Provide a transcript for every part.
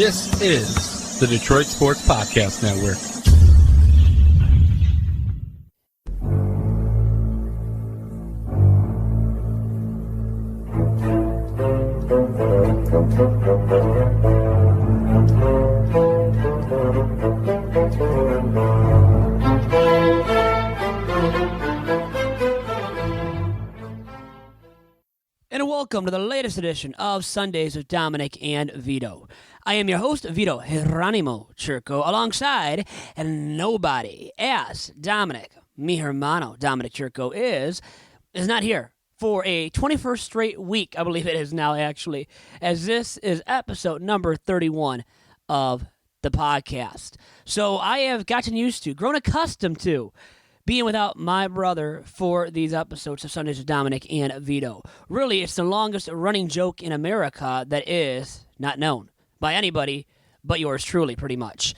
This is the Detroit Sports Podcast Network. And welcome to the latest edition of Sundays with Dominic and Vito. I am your host, Vito Geronimo Churco, alongside nobody, as Dominic, mi hermano, Dominic Churco, is not here for a 21st straight week, I believe it is now, actually, as this is episode number 31 of the podcast. So I have gotten used to, grown accustomed to, being without my brother for these episodes of Sundays with Dominic and Vito. Really, it's the longest running joke in America that is not known by anybody but yours truly, pretty much.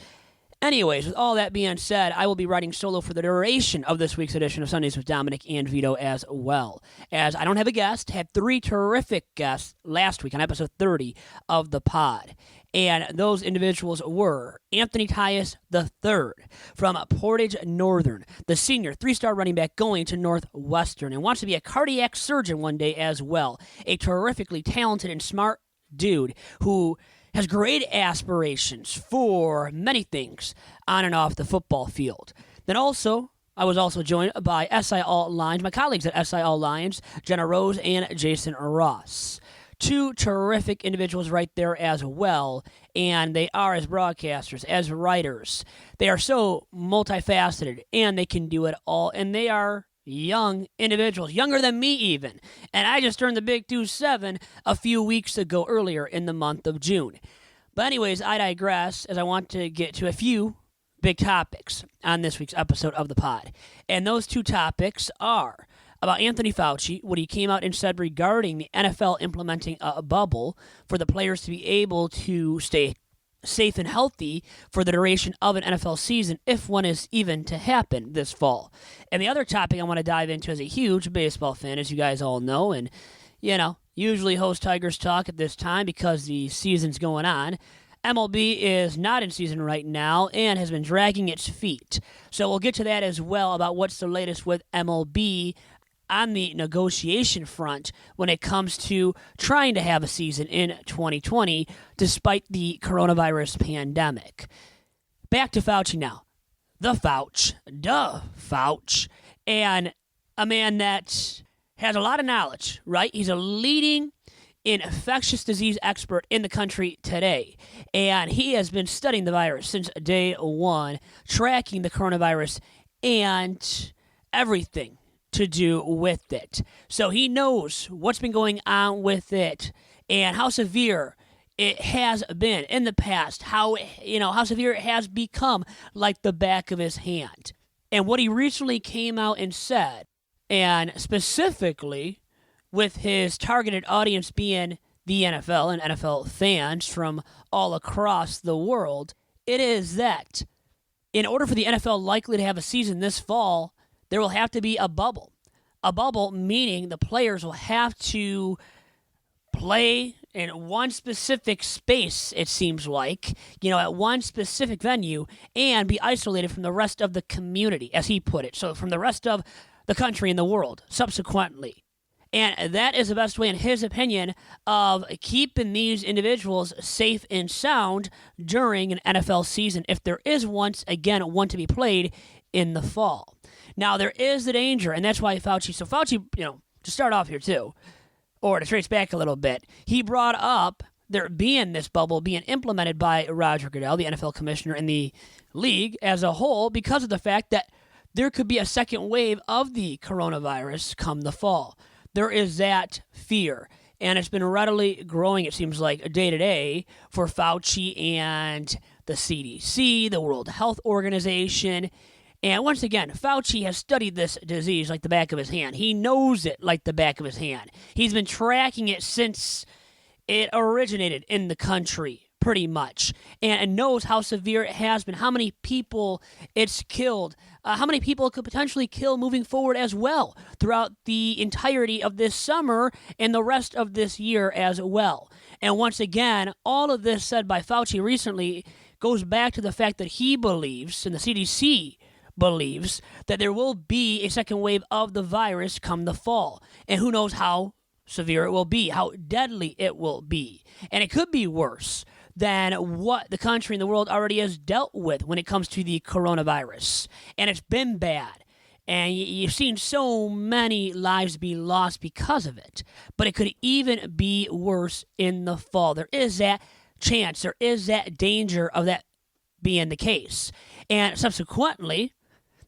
Anyways, with all that being said, I will be riding solo for the duration of this week's edition of Sundays with Dominic and Vito as well. As I don't have a guest, had three terrific guests last week on episode 30 of the pod. And those individuals were Anthony Tyus III from Portage Northern, the senior three-star running back going to Northwestern, and wants to be a cardiac surgeon one day as well. A terrifically talented and smart dude who has great aspirations for many things on and off the football field. Then also, I was also joined by SI All Lions, my colleagues at SI All Lions, Jenna Rose and Jason Ross. Two terrific individuals right there as well, and they are as broadcasters, as writers. They are so multifaceted, and they can do it all, and they are young individuals, younger than me even. And I just turned the big 27 a few weeks ago earlier in the month of June. But anyways, I digress as I want to get to a few big topics on this week's episode of the pod. And those two topics are about Anthony Fauci, what he came out and said regarding the NFL implementing a bubble for the players to be able to stay safe and healthy for the duration of an NFL season, if one is even to happen this fall. And the other topic I want to dive into as a huge baseball fan, as you guys all know, and, usually host Tigers Talk at this time because the season's going on. MLB is not in season right now and has been dragging its feet. So we'll get to that as well about what's the latest with MLB on the negotiation front when it comes to trying to have a season in 2020 despite the coronavirus pandemic. Back to Fauci now. The Fauci, and a man that has a lot of knowledge, right? He's a leading infectious disease expert in the country today, and he has been studying the virus since day one, tracking the coronavirus and everything to do with it. So he knows what's been going on with it and how severe it has been in the past, how severe it has become like the back of his hand. And what he recently came out and said, and specifically with his targeted audience being the NFL and NFL fans from all across the world, it is that in order for the NFL likely to have a season this fall, there will have to be a bubble. A bubble meaning the players will have to play in one specific space, it seems like, at one specific venue, and be isolated from the rest of the community, as he put it. So from the rest of the country and the world, subsequently. And that is the best way, in his opinion, of keeping these individuals safe and sound during an NFL season, if there is once again one to be played in the fall. Now, there is the danger, and that's why Fauci, to start off here too, or to trace back a little bit, he brought up there being this bubble being implemented by Roger Goodell, the NFL commissioner, and the league as a whole, because of the fact that there could be a second wave of the coronavirus come the fall. There is that fear, and it's been readily growing, it seems like, day to day for Fauci and the CDC, the World Health Organization. And once again, Fauci has studied this disease like the back of his hand. He knows it like the back of his hand. He's been tracking it since it originated in the country, pretty much, and knows how severe it has been, how many people it's killed how many people it could potentially kill moving forward as well throughout the entirety of this summer and the rest of this year as well. And once again, all of this said by Fauci recently goes back to the fact that he believes, and the CDC believes, that there will be a second wave of the virus come the fall. And who knows how severe it will be, how deadly it will be. And it could be worse than what the country and the world already has dealt with when it comes to the coronavirus. And it's been bad. And you've seen so many lives be lost because of it. But it could even be worse in the fall. There is that chance, there is that danger of that being the case. And subsequently,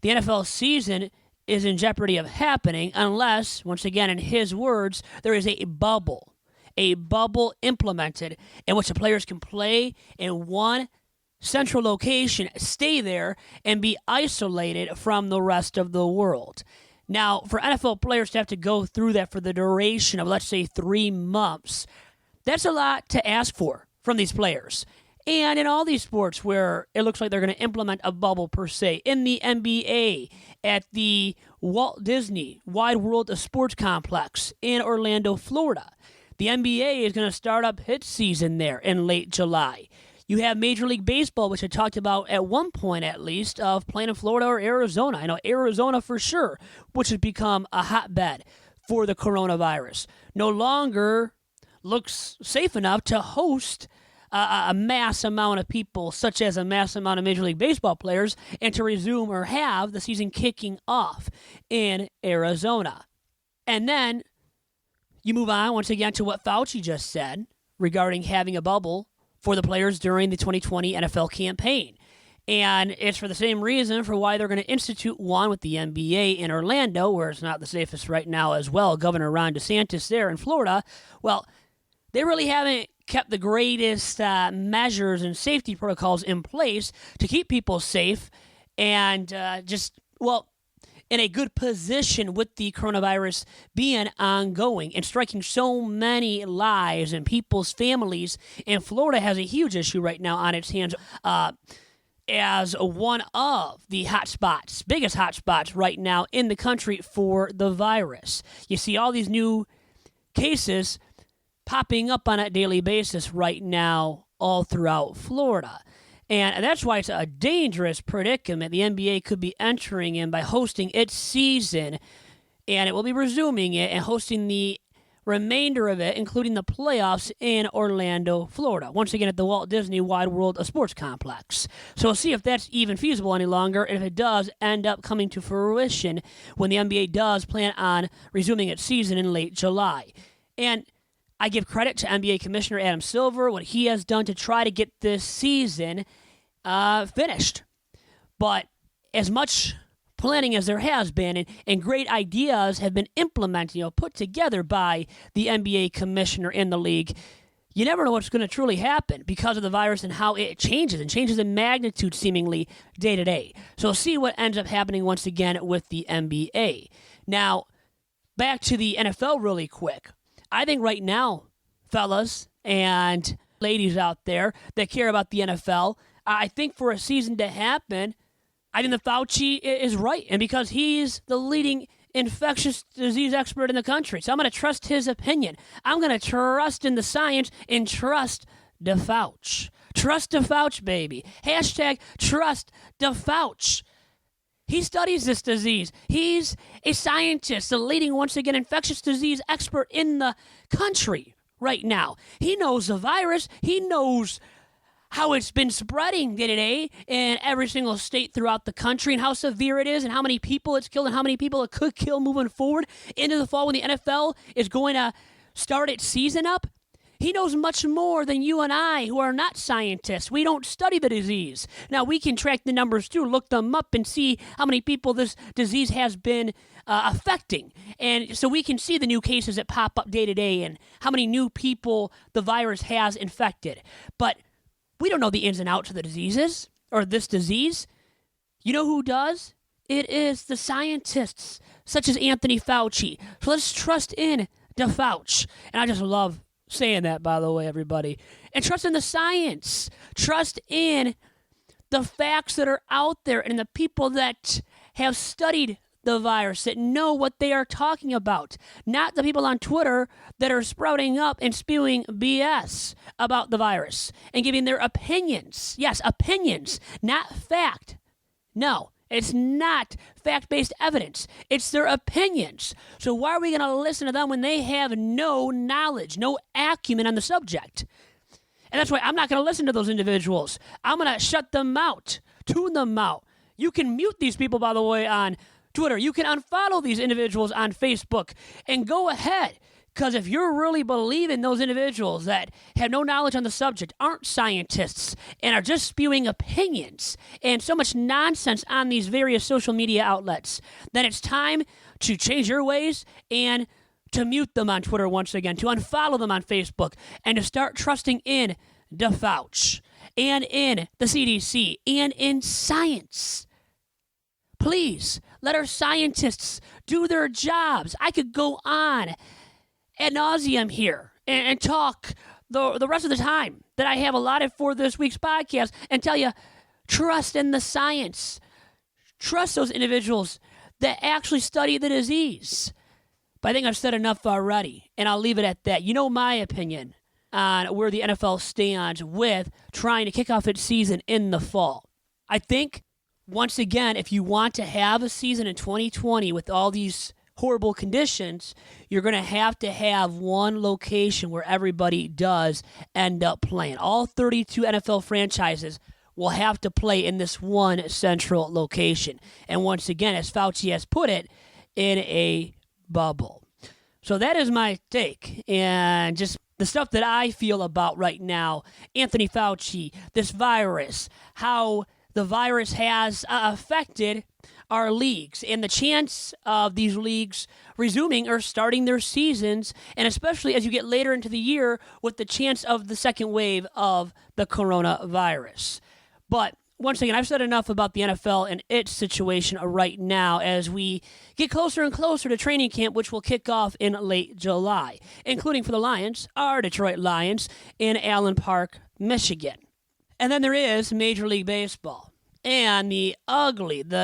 the NFL season is in jeopardy of happening unless, once again, in his words, there is a bubble implemented in which the players can play in one central location, stay there, and be isolated from the rest of the world. Now, for NFL players to have to go through that for the duration of, let's say, 3 months, that's a lot to ask for from these players. And in all these sports where it looks like they're going to implement a bubble per se, in the NBA, at the Walt Disney Wide World of Sports Complex in Orlando, Florida, the NBA is going to start up its season there in late July. You have Major League Baseball, which I talked about at one point at least, of playing in Florida or Arizona. I know Arizona for sure, which has become a hotbed for the coronavirus. No longer looks safe enough to host a mass amount of people, such as a mass amount of Major League Baseball players, and to resume or have the season kicking off in Arizona. And then you move on once again to what Fauci just said regarding having a bubble for the players during the 2020 NFL campaign. And it's for the same reason for why they're going to institute one with the NBA in Orlando, where it's not the safest right now as well. Governor Ron DeSantis there in Florida, well, they really haven't kept the greatest measures and safety protocols in place to keep people safe and in a good position with the coronavirus being ongoing and striking so many lives and people's families. And Florida has a huge issue right now on its hands as one of the hotspots, biggest hotspots right now in the country for the virus. You see all these new cases popping up on a daily basis right now all throughout Florida. And that's why it's a dangerous predicament the NBA could be entering in by hosting its season, and it will be resuming it and hosting the remainder of it, including the playoffs in Orlando, Florida, once again at the Walt Disney Wide World of Sports Complex. So we'll see if that's even feasible any longer, and if it does end up coming to fruition when the NBA does plan on resuming its season in late July. And I give credit to NBA Commissioner Adam Silver, what he has done to try to get this season finished. But as much planning as there has been and great ideas have been implemented, put together by the NBA Commissioner in the league, you never know what's going to truly happen because of the virus and how it changes in magnitude seemingly day to day. So we'll see what ends up happening once again with the NBA. Now, back to the NFL really quick. I think right now, fellas and ladies out there that care about the NFL, I think for a season to happen, I think that Fauci is right. And because he's the leading infectious disease expert in the country, so I'm going to trust his opinion. I'm going to trust in the science and trust the Fauci. Trust the Fauci, baby. Hashtag trust the Fauci. He studies this disease. He's a scientist, the leading, once again, infectious disease expert in the country right now. He knows the virus. He knows how it's been spreading day to day in every single state throughout the country and how severe it is and how many people it's killed and how many people it could kill moving forward into the fall when the NFL is going to start its season up. He knows much more than you and I, who are not scientists. We don't study the disease. Now, we can track the numbers too, look them up and see how many people this disease has been affecting. And so we can see the new cases that pop up day to day and how many new people the virus has infected. But we don't know the ins and outs of the diseases or this disease. You know who does? It is the scientists, such as Anthony Fauci. So let's trust in the Fauci. And I just love saying that, by the way, everybody. And trust in the science. Trust in the facts that are out there and the people that have studied the virus, that know what they are talking about, not the people on Twitter that are sprouting up and spewing BS about the virus and giving their opinions. Yes, opinions, not fact. No, it's not fact-based evidence. It's their opinions. So why are we going to listen to them when they have no knowledge, no acumen on the subject? And that's why I'm not going to listen to those individuals. I'm going to shut them out, tune them out. You can mute these people, by the way, on Twitter. You can unfollow these individuals on Facebook and go ahead. Because if you're really believing those individuals that have no knowledge on the subject, aren't scientists, and are just spewing opinions and so much nonsense on these various social media outlets, then it's time to change your ways and to mute them on Twitter once again, to unfollow them on Facebook, and to start trusting in the Fauci and in the CDC and in science. Please, let our scientists do their jobs. I could go on ad nauseum here and talk the rest of the time that I have allotted for this week's podcast and tell you, trust in the science. Trust those individuals that actually study the disease. But I think I've said enough already, and I'll leave it at that. You know my opinion on where the NFL stands with trying to kick off its season in the fall. I think, once again, if you want to have a season in 2020 with all these horrible conditions, you're going to have one location where everybody does end up playing. All 32 NFL franchises will have to play in this one central location. And once again, as Fauci has put it, in a bubble. So that is my take, and just the stuff that I feel about right now, Anthony Fauci, this virus, how the virus has affected our leagues and the chance of these leagues resuming or starting their seasons, and especially as you get later into the year with the chance of the second wave of the coronavirus. But once again, I've said enough about the NFL and its situation right now as we get closer and closer to training camp, which will kick off in late July, including for the Lions, our Detroit Lions, in Allen Park, Michigan. And then there is Major League Baseball and the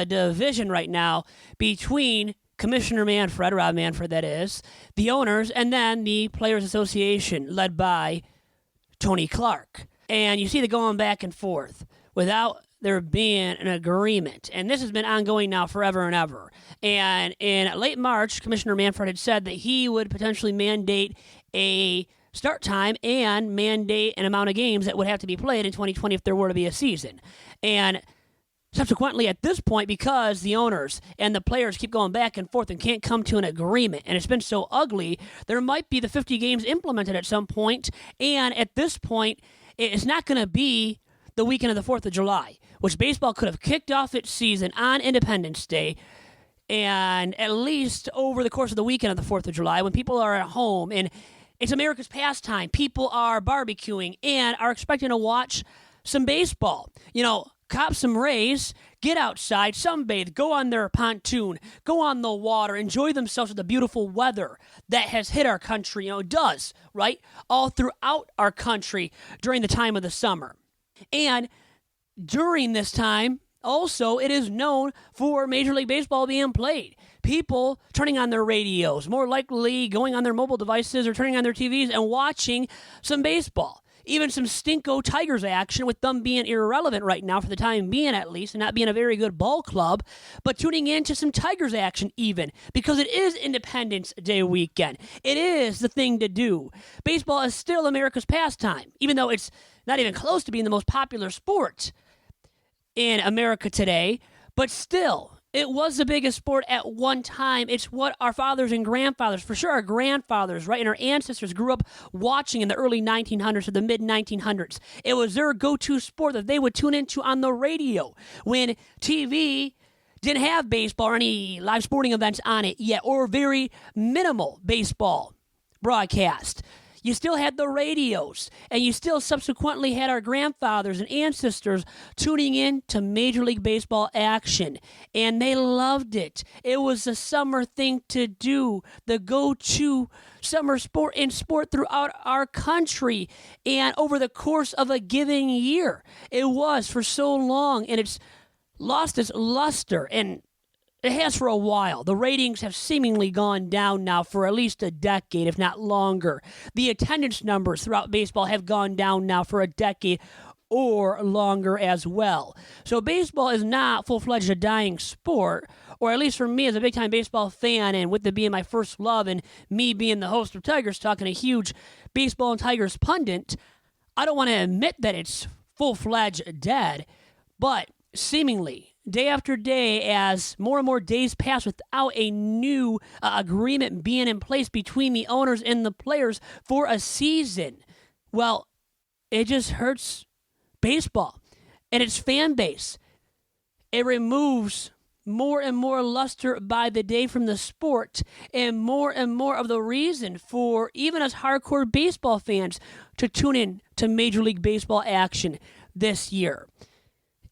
division right now between Commissioner Manfred, Rob Manfred that is, the owners, and then the Players Association led by Tony Clark. And you see the going back and forth without there being an agreement. And this has been ongoing now forever and ever. And in late March, Commissioner Manfred had said that he would potentially mandate a start time and mandate an amount of games that would have to be played in 2020 if there were to be a season. And subsequently, at this point, because the owners and the players keep going back and forth and can't come to an agreement, and it's been so ugly, there might be the 50 games implemented at some point. And at this point, it's not going to be the weekend of the 4th of July, which baseball could have kicked off its season on Independence Day, and at least over the course of the weekend of the 4th of July, when people are at home and it's America's pastime, people are barbecuing and are expecting to watch some baseball. You know, cop some rays, get outside, sunbathe, go on their pontoon, go on the water, enjoy themselves with the beautiful weather that has hit our country. You know, it does, right? All throughout our country during the time of the summer. And during this time, also, it is known for Major League Baseball being played. People turning on their radios, more likely going on their mobile devices or turning on their TVs and watching some baseball. Even some stinko Tigers action, with them being irrelevant right now for the time being at least, and not being a very good ball club, but tuning in to some Tigers action even, because it is Independence Day weekend. It is the thing to do. Baseball is still America's pastime, even though it's not even close to being the most popular sport in America today, but still, it was the biggest sport at one time. It's what our fathers and grandfathers, for sure our grandfathers, right, and our ancestors grew up watching in the early 1900s or the mid-1900s. It was their go-to sport that they would tune into on the radio when TV didn't have baseball or any live sporting events on it yet, or very minimal baseball broadcast. You still had the radios, and you still subsequently had our grandfathers and ancestors tuning in to Major League Baseball action, and they loved it. It was a summer thing to do, the go-to summer sport and sport throughout our country, and over the course of a given year. It was for so long, and it's lost its luster, and It has for a while. The ratings have seemingly gone down now for at least a decade, if not longer. The attendance numbers throughout baseball have gone down now for a decade or longer as well. So baseball is not full-fledged a dying sport, or at least for me as a big-time baseball fan, and with it being my first love and me being the host of Tigers Talk and a huge baseball and Tigers pundit, I don't want to admit that it's full-fledged dead, but seemingly day after day, as more and more days pass without a new agreement being in place between the owners and the players for a season, well, it just hurts baseball and its fan base. It removes more and more luster by the day from the sport and more of the reason for even us hardcore baseball fans to tune in to Major League Baseball action this year.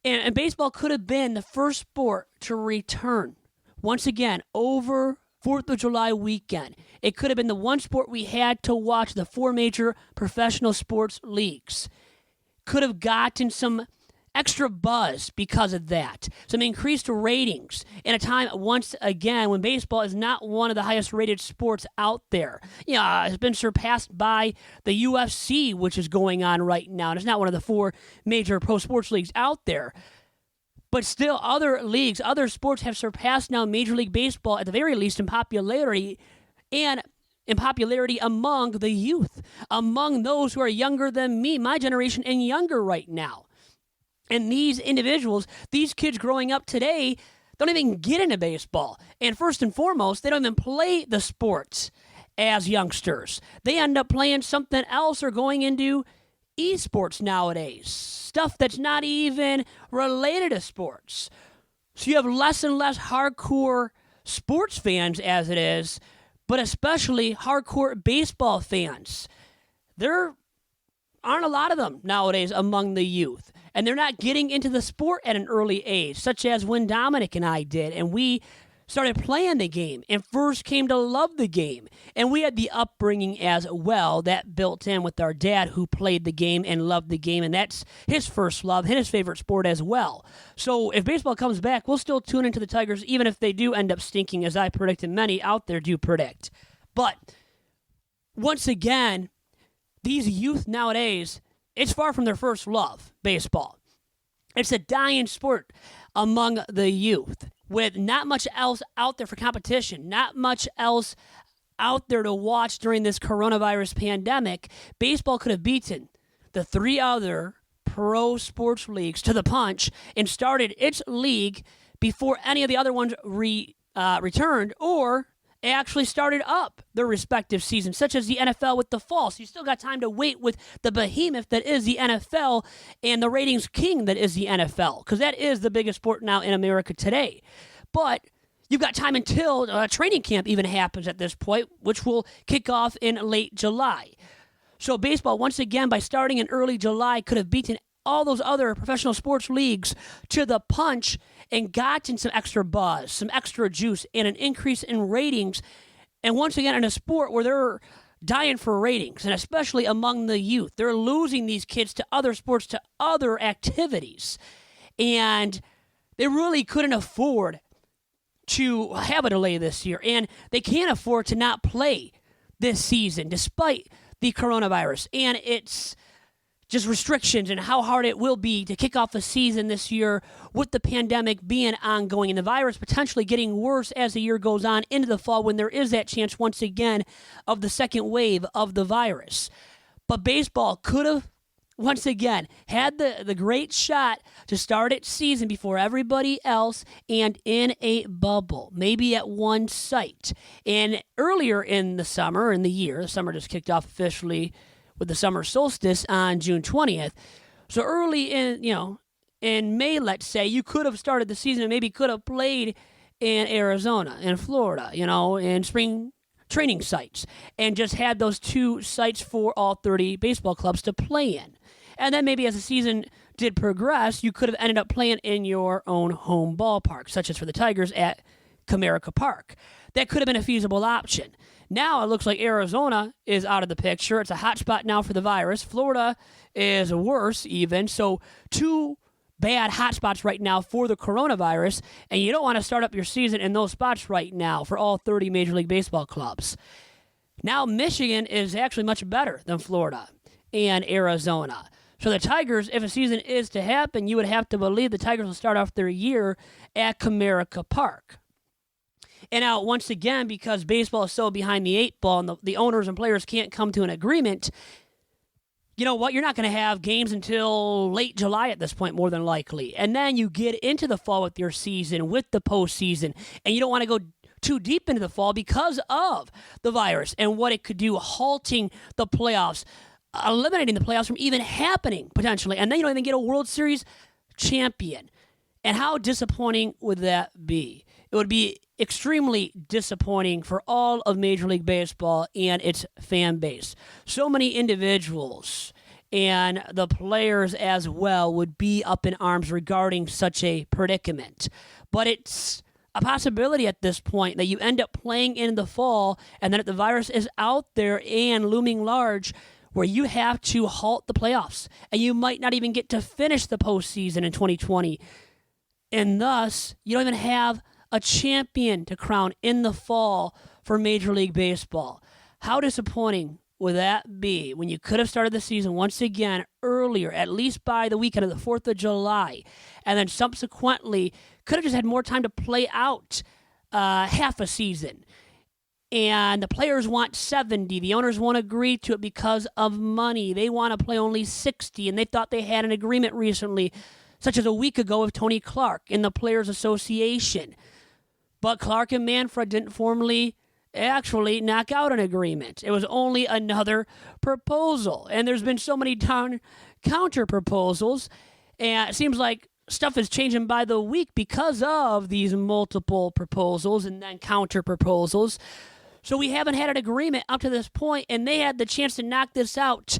And baseball could have been the first sport to return once again over 4th of July weekend. It could have been the one sport we had to watch, the 4 major professional sports leagues. Could have gotten some extra buzz because of that, some increased ratings in a time, once again, when baseball is not one of the highest rated sports out there. It's been surpassed by the UFC, which is going on right now, and it's not one of the 4 major pro sports leagues out there. But still, other leagues, other sports have surpassed now Major League Baseball, at the very least in popularity, and in popularity among the youth, among those who are younger than me, my generation, and younger right now. And these individuals, these kids growing up today, don't even get into baseball. And first and foremost, they don't even play the sports as youngsters. They end up playing something else or going into esports nowadays, stuff that's not even related to sports. So you have less and less hardcore sports fans as it is, but especially hardcore baseball fans. There aren't a lot of them nowadays among the youth. And they're not getting into the sport at an early age, such as when Dominic and I did, and we started playing the game and first came to love the game. And we had the upbringing as well that built in with our dad, who played the game and loved the game, and that's his first love, his favorite sport as well. So if baseball comes back, we'll still tune into the Tigers, even if they do end up stinking, as I predict and many out there do predict. But once again, these youth nowadays, it's far from their first love, baseball. It's a dying sport among the youth, with not much else out there for competition, not much else out there to watch during this coronavirus pandemic. Baseball could have beaten the 3 other pro sports leagues to the punch and started its league before any of the other ones returned, or actually started up their respective seasons, such as the NFL with the fall. So you still got time to wait with the behemoth that is the NFL and the ratings king that is the NFL, because that is the biggest sport now in America today. But you've got time until training camp even happens at this point, which will kick off in late July. So baseball, once again, by starting in early July, could have beaten all those other professional sports leagues to the punch and gotten some extra buzz, some extra juice, and an increase in ratings. And once again, in a sport where they're dying for ratings, and especially among the youth, they're losing these kids to other sports, to other activities. And they really couldn't afford to have a delay this year. And they can't afford to not play this season, despite the coronavirus and its just restrictions and how hard it will be to kick off a season this year with the pandemic being ongoing and the virus potentially getting worse as the year goes on into the fall, when there is that chance once again of the second wave of the virus. But baseball could have once again had the great shot to start its season before everybody else and in a bubble, maybe at one site. And earlier in the summer, the summer just kicked off officially with the summer solstice on June 20th. So early in May, let's say, you could have started the season and maybe could have played in Arizona, in Florida, in spring training sites, and just had those 2 sites for all 30 baseball clubs to play in. And then maybe as the season did progress, you could have ended up playing in your own home ballpark, such as for the Tigers at Comerica Park. That could have been a feasible option. Now it looks like Arizona is out of the picture. It's a hot spot now for the virus. Florida is worse even. So 2 bad hot spots right now for the coronavirus, and you don't want to start up your season in those spots right now for all 30 Major League Baseball clubs. Now Michigan is actually much better than Florida and Arizona. So the Tigers, if a season is to happen, you would have to believe the Tigers will start off their year at Comerica Park. And now, once again, because baseball is so behind the eight ball and the owners and players can't come to an agreement, you know what? You're not going to have games until late July at this point, more than likely. And then you get into the fall with your season, with the postseason, and you don't want to go too deep into the fall because of the virus and what it could do, halting the playoffs, eliminating the playoffs from even happening, potentially. And then you don't even get a World Series champion. And how disappointing would that be? It would be extremely disappointing for all of Major League Baseball and its fan base. So many individuals and the players as well would be up in arms regarding such a predicament. But it's a possibility at this point that you end up playing in the fall, and then if the virus is out there and looming large, where you have to halt the playoffs, and you might not even get to finish the postseason in 2020. And thus, you don't even have a champion to crown in the fall for Major League Baseball. How disappointing would that be when you could have started the season once again earlier, at least by the weekend of the 4th of July, and then subsequently could have just had more time to play out half a season. And the players want 70. The owners won't agree to it because of money. They want to play only 60, and they thought they had an agreement recently, such as a week ago with Tony Clark in the Players Association. But Clark and Manfred didn't formally actually knock out an agreement. It was only another proposal. And there's been so many counter proposals, and it seems like stuff is changing by the week because of these multiple proposals and then counter proposals. So we haven't had an agreement up to this point, and they had the chance to knock this out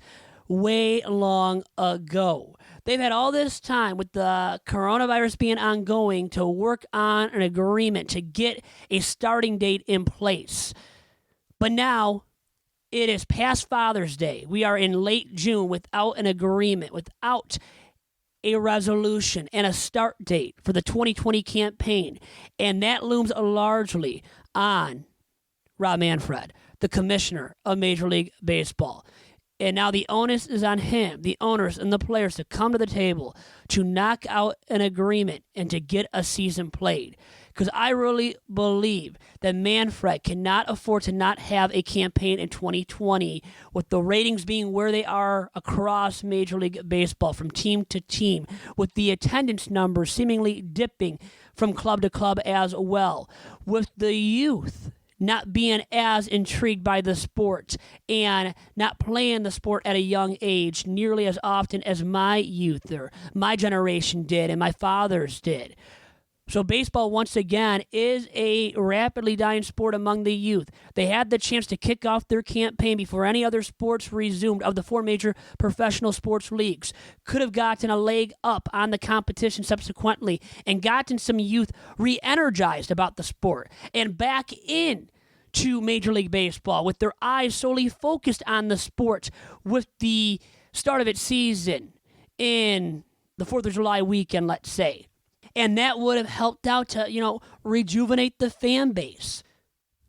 way long ago. They've had all this time with the coronavirus being ongoing to work on an agreement to get a starting date in place. But now it is past Father's Day. We are in late June without an agreement, without a resolution and a start date for the 2020 campaign. And that looms largely on Rob Manfred, the commissioner of Major League Baseball. And now the onus is on him, the owners and the players, to come to the table to knock out an agreement and to get a season played. Because I really believe that Manfred cannot afford to not have a campaign in 2020 with the ratings being where they are across Major League Baseball from team to team, with the attendance numbers seemingly dipping from club to club as well, with the youth not being as intrigued by the sport and not playing the sport at a young age nearly as often as my youth or my generation did and my fathers did. So baseball, once again, is a rapidly dying sport among the youth. They had the chance to kick off their campaign before any other sports resumed of the 4 major professional sports leagues. Could have gotten a leg up on the competition subsequently and gotten some youth re-energized about the sport and back in to Major League Baseball with their eyes solely focused on the sport with the start of its season in the 4th of July weekend, let's say. And that would have helped out to, rejuvenate the fan base.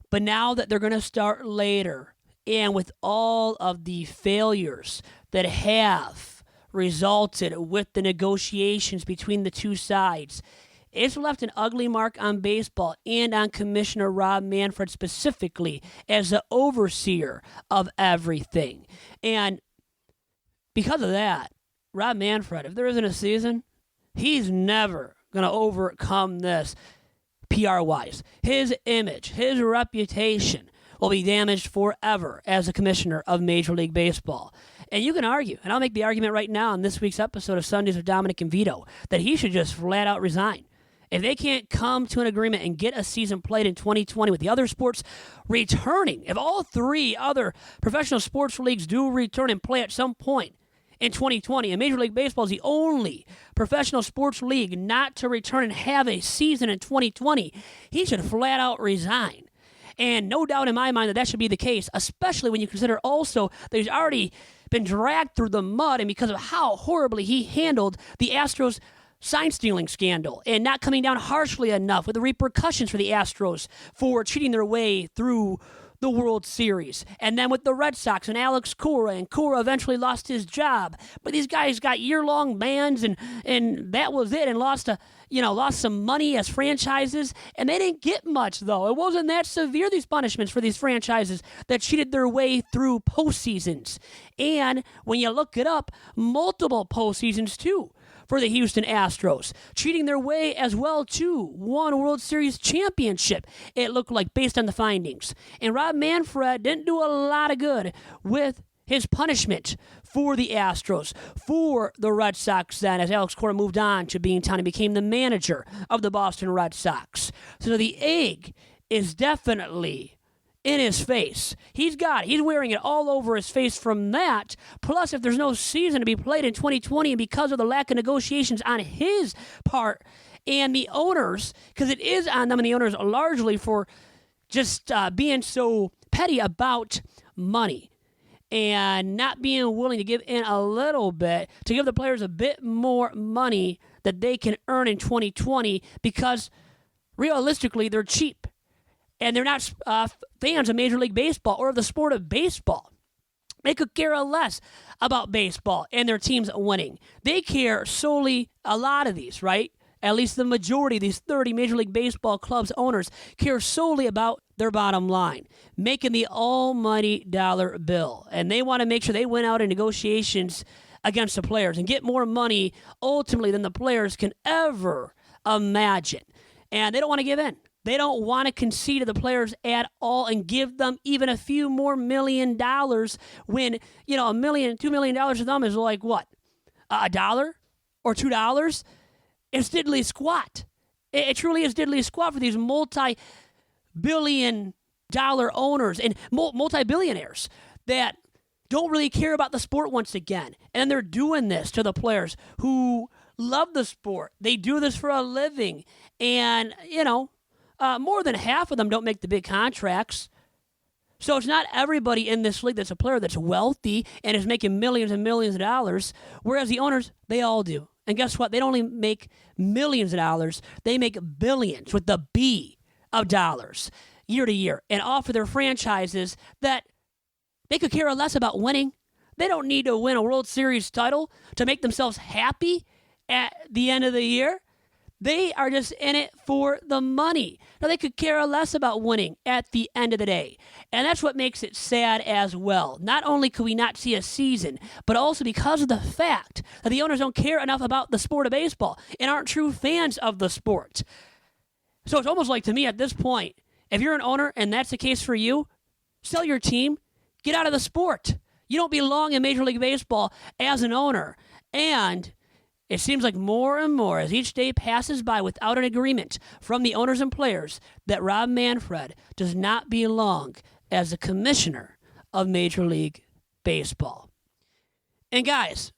But now that they're going to start later, and with all of the failures that have resulted with the negotiations between the two sides, it's left an ugly mark on baseball and on Commissioner Rob Manfred specifically as the overseer of everything. And because of that, Rob Manfred, if there isn't a season, he's never going to overcome this PR-wise. His image, his reputation will be damaged forever as a commissioner of Major League Baseball. And you can argue, and I'll make the argument right now on this week's episode of Sundays with Dominic and Vito, that he should just flat out resign. If they can't come to an agreement and get a season played in 2020 with the other sports returning, if all 3 other professional sports leagues do return and play at some point in 2020, and Major League Baseball is the only professional sports league not to return and have a season in 2020, he should flat out resign. And no doubt in my mind that should be the case, especially when you consider also that he's already been dragged through the mud and because of how horribly he handled the Astros sign-stealing scandal and not coming down harshly enough with the repercussions for the Astros for cheating their way through the World Series. And then with the Red Sox and Alex Cora, and Cora eventually lost his job. But these guys got year-long bans, and that was it, and lost some money as franchises. And they didn't get much, though. It wasn't that severe, these punishments for these franchises that cheated their way through postseasons. And when you look it up, multiple postseasons, too, for the Houston Astros, cheating their way as well to one World Series championship, it looked like, based on the findings. And Rob Manfred didn't do a lot of good with his punishment for the Astros, for the Red Sox then, as Alex Cora moved on to being town and became the manager of the Boston Red Sox. So the egg is definitely in his face. He's wearing it all over his face from that. Plus, if there's no season to be played in 2020 and because of the lack of negotiations on his part and the owners, because it is on them and the owners largely for just being so petty about money and not being willing to give in a little bit to give the players a bit more money that they can earn in 2020 because realistically they're cheap. And they're not fans of Major League Baseball or of the sport of baseball. They could care less about baseball and their teams winning. They care solely, a lot of these, right? At least the majority of these 30 Major League Baseball clubs owners care solely about their bottom line, making the almighty dollar bill. And they want to make sure they win out in negotiations against the players and get more money ultimately than the players can ever imagine. And they don't want to give in. They don't want to concede to the players at all and give them even a few more $1 million when, $1 million, $2 million to them is like what? $1 or $2? It's diddly squat. It truly is diddly squat for these multi-billion-dollar owners and multi-billionaires that don't really care about the sport once again. And they're doing this to the players who love the sport. They do this for a living. And, more than half of them don't make the big contracts. So it's not everybody in this league that's a player that's wealthy and is making millions and millions of dollars, whereas the owners, they all do. And guess what? They don't only make millions of dollars, they make billions with the B of dollars year to year and offer their franchises that they could care less about winning. They don't need to win a World Series title to make themselves happy at the end of the year. They are just in it for the money. Now, they could care less about winning at the end of the day. And that's what makes it sad as well. Not only could we not see a season, but also because of the fact that the owners don't care enough about the sport of baseball and aren't true fans of the sport. So it's almost like, to me, at this point, if you're an owner and that's the case for you, sell your team, get out of the sport. You don't belong in Major League Baseball as an owner. And it seems like more and more, as each day passes by without an agreement from the owners and players, that Rob Manfred does not belong as the commissioner of Major League Baseball. And guys,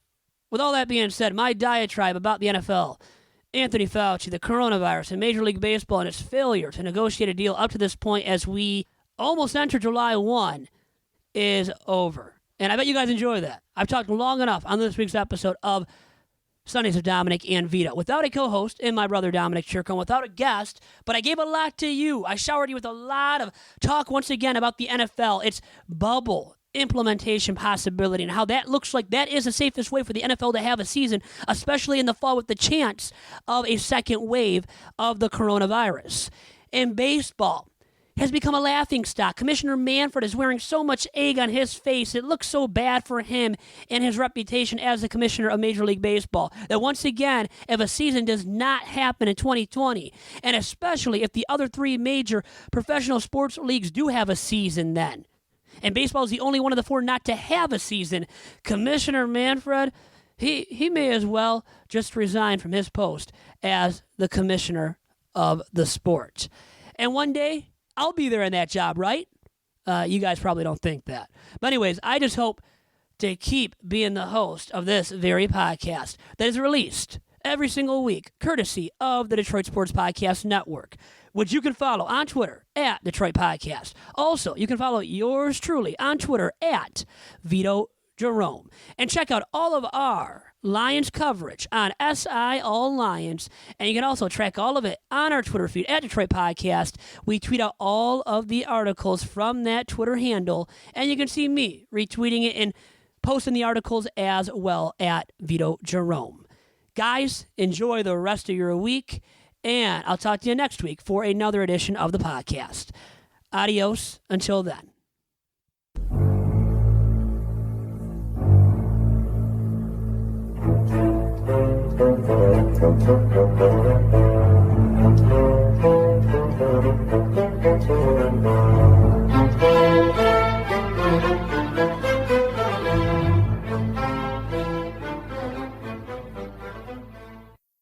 with all that being said, my diatribe about the NFL, Anthony Fauci, the coronavirus, and Major League Baseball and its failure to negotiate a deal up to this point as we almost enter July 1 is over. And I bet you guys enjoy that. I've talked long enough on this week's episode of Sundays of Dominic and Vito, without a co-host and my brother Dominic Chirko, without a guest, but I gave a lot to you. I showered you with a lot of talk once again about the NFL, its bubble implementation possibility, and how that looks like that is the safest way for the NFL to have a season, especially in the fall with the chance of a second wave of the coronavirus. In baseball, has become a laughingstock. Commissioner Manfred is wearing so much egg on his face. It looks so bad for him and his reputation as the commissioner of Major League Baseball that once again, if a season does not happen in 2020, and especially if the other three major professional sports leagues do have a season then, and baseball is the only one of the four not to have a season, Commissioner Manfred, he may as well just resign from his post as the commissioner of the sport. And one day, I'll be there in that job, right? You guys probably don't think that. But anyways, I just hope to keep being the host of this very podcast that is released every single week, courtesy of the Detroit Sports Podcast Network, which you can follow on Twitter @Detroit Podcast. Also, you can follow yours truly on Twitter @Vito Jerome. And check out all of our Lions coverage on SI All Lions. And you can also track all of it on our Twitter feed at Detroit Podcast. We tweet out all of the articles from that Twitter handle. And you can see me retweeting it and posting the articles as well at Vito Jerome. Guys, enjoy the rest of your week. And I'll talk to you next week for another edition of the podcast. Adios until then. Thank you.